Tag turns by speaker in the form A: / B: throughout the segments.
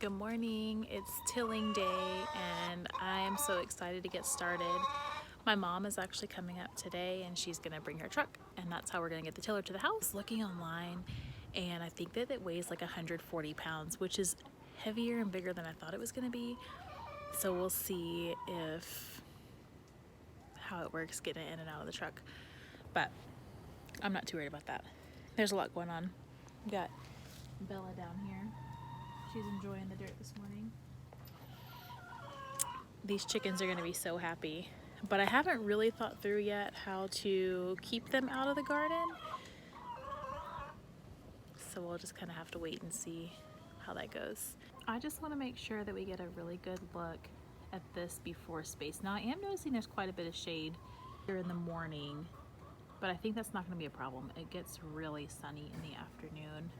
A: Good morning. It's tilling day and I am so excited to get started. My mom is actually coming up today and she's gonna bring her truck, and that's how we're gonna get the tiller to the house. Looking online, and I think that it weighs like 140 pounds, which is heavier and bigger than I thought it was gonna be. So we'll see how it works getting it in and out of the truck. But I'm not too worried about that. There's a lot going on. We got Bella down here. She's enjoying the dirt this morning. These chickens are gonna be so happy, but I haven't really thought through yet how to keep them out of the garden. So we'll just kind of have to wait and see how that goes. I just want to make sure that we get a really good look at this before space. Now I am noticing there's quite a bit of shade here in the morning, but I think that's not going to be a problem. It gets really sunny in the afternoon.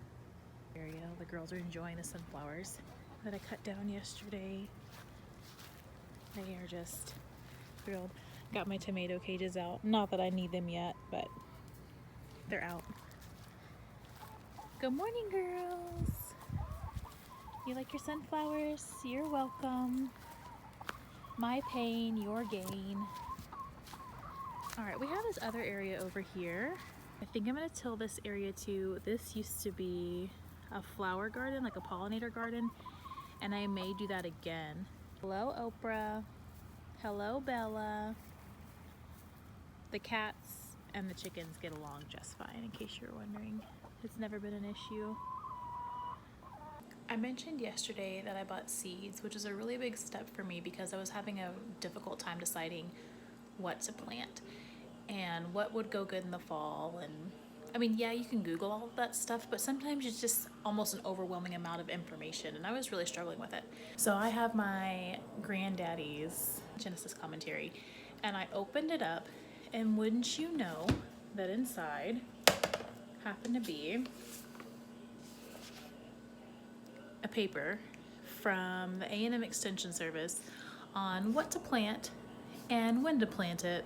A: Area. The girls are enjoying the sunflowers that I cut down yesterday. They are just thrilled. Got my tomato cages out. Not that I need them yet, but they're out. Good morning, girls. You like your sunflowers? You're welcome. My pain, your gain. All right, we have this other area over here. I think I'm gonna till this area too. This used to be a flower garden, like a pollinator garden, and I may do that again. Hello, Oprah. Hello, Bella. The cats and the chickens get along just fine, in case you're wondering. It's never been an issue. I mentioned yesterday that I bought seeds, which is a really big step for me because I was having a difficult time deciding what to plant and what would go good in the fall. And I mean, yeah, you can Google all of that stuff, but sometimes it's just almost an overwhelming amount of information, and I was really struggling with it. So I have my granddaddy's Genesis commentary, and I opened it up, and wouldn't you know that inside happened to be a paper from the A&M Extension Service on what to plant and when to plant it.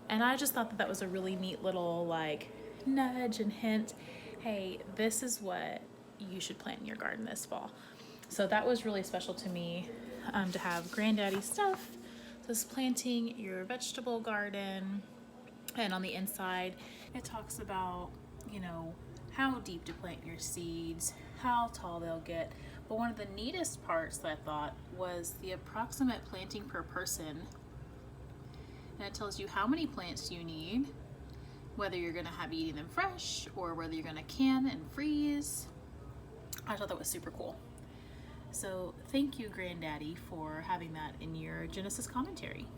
A: And I just thought that that was a really neat little like nudge and hint. Hey, this is what you should plant in your garden this fall. So that was really special to me, to have granddaddy's stuff. This planting your vegetable garden, and on the inside it talks about, you know, how deep to plant your seeds, how tall they'll get. But one of the neatest parts that I thought was the approximate planting per person. And it tells you how many plants you need, whether you're gonna have eating them fresh or whether you're gonna can and freeze. I thought that was super cool. So thank you, Granddaddy, for having that in your Genesis commentary.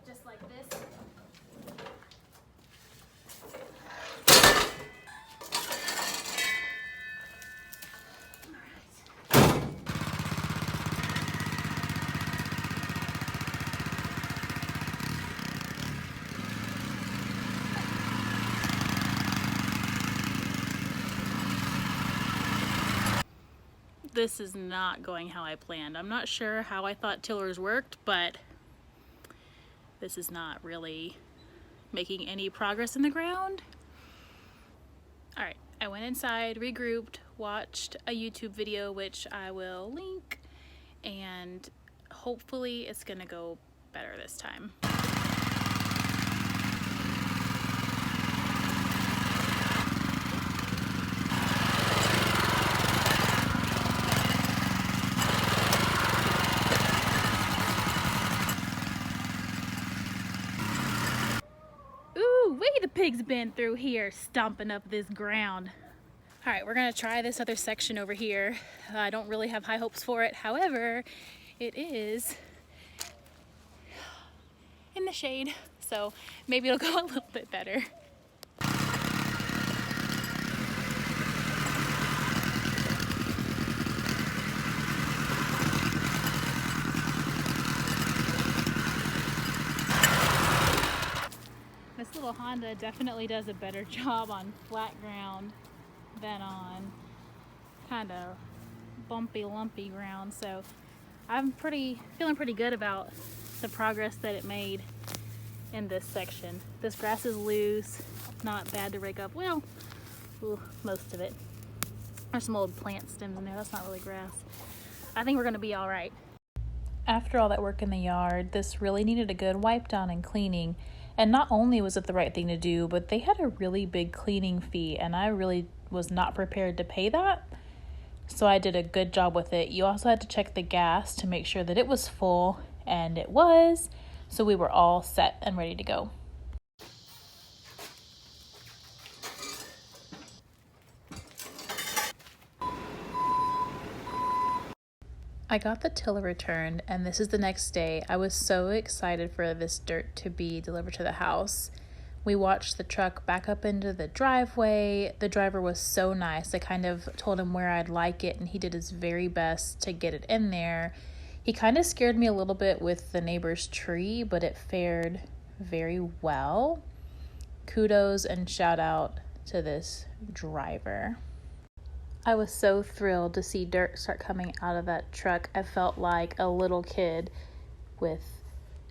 A: Just like this. This is not going how I planned. I'm not sure how I thought tillers worked, but this is not really making any progress in the ground. All right, I went inside, regrouped, watched a YouTube video, which I will link, and hopefully it's gonna go better this time. The pig's been through here stomping up this ground. All right, we're gonna try this other section over here. I don't really have high hopes for it. However, it is in the shade, so maybe it'll go a little bit better. This little Honda definitely does a better job on flat ground than on kind of bumpy, lumpy ground. So I'm feeling pretty good about the progress that it made in this section. This grass is loose, not bad to rake up. Well, most of it. There's some old plant stems in there. That's not really grass. I think we're gonna be all right. After all that work in the yard, this really needed a good wipe down and cleaning. And not only was it the right thing to do, but they had a really big cleaning fee, and I really was not prepared to pay that. So I did a good job with it. You also had to check the gas to make sure that it was full, and it was. So we were all set and ready to go. I got the tiller returned, and this is the next day. I was so excited for this dirt to be delivered to the house. We watched the truck back up into the driveway. The driver was so nice. I kind of told him where I'd like it, and he did his very best to get it in there. He kind of scared me a little bit with the neighbor's tree, but it fared very well. Kudos and shout out to this driver. I was so thrilled to see dirt start coming out of that truck. I felt like a little kid with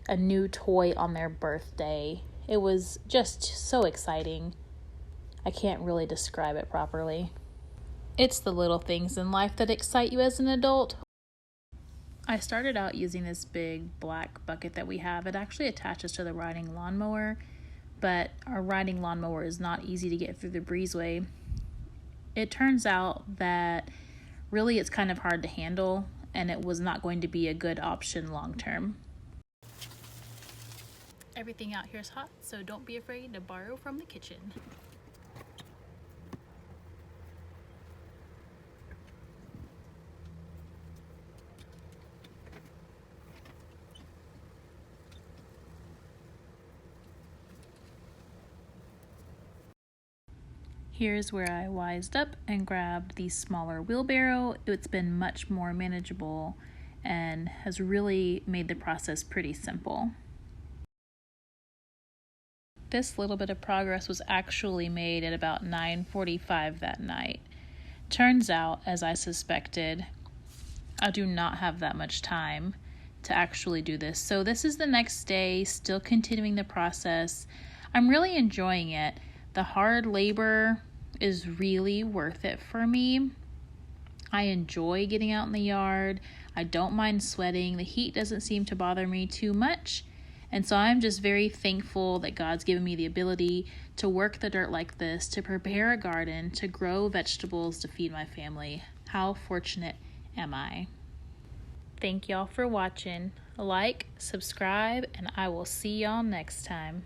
A: a new toy on their birthday. It was just so exciting. I can't really describe it properly. It's the little things in life that excite you as an adult. I started out using this big black bucket that we have. It actually attaches to the riding lawnmower, but our riding lawnmower is not easy to get through the breezeway. It turns out that really it's kind of hard to handle, and it was not going to be a good option long term. Everything out here is hot, so don't be afraid to borrow from the kitchen. Here's where I wised up and grabbed the smaller wheelbarrow. It's been much more manageable and has really made the process pretty simple. This little bit of progress was actually made at about 9:45 that night. Turns out, as I suspected, I do not have that much time to actually do this. So this is the next day, still continuing the process. I'm really enjoying it. The hard labor is really worth it for me. I enjoy getting out in the yard. I don't mind sweating. The heat doesn't seem to bother me too much. And so I'm just very thankful that God's given me the ability to work the dirt like this, to prepare a garden, to grow vegetables to feed my family. How fortunate am I? Thank y'all for watching. Like, subscribe, and I will see y'all next time.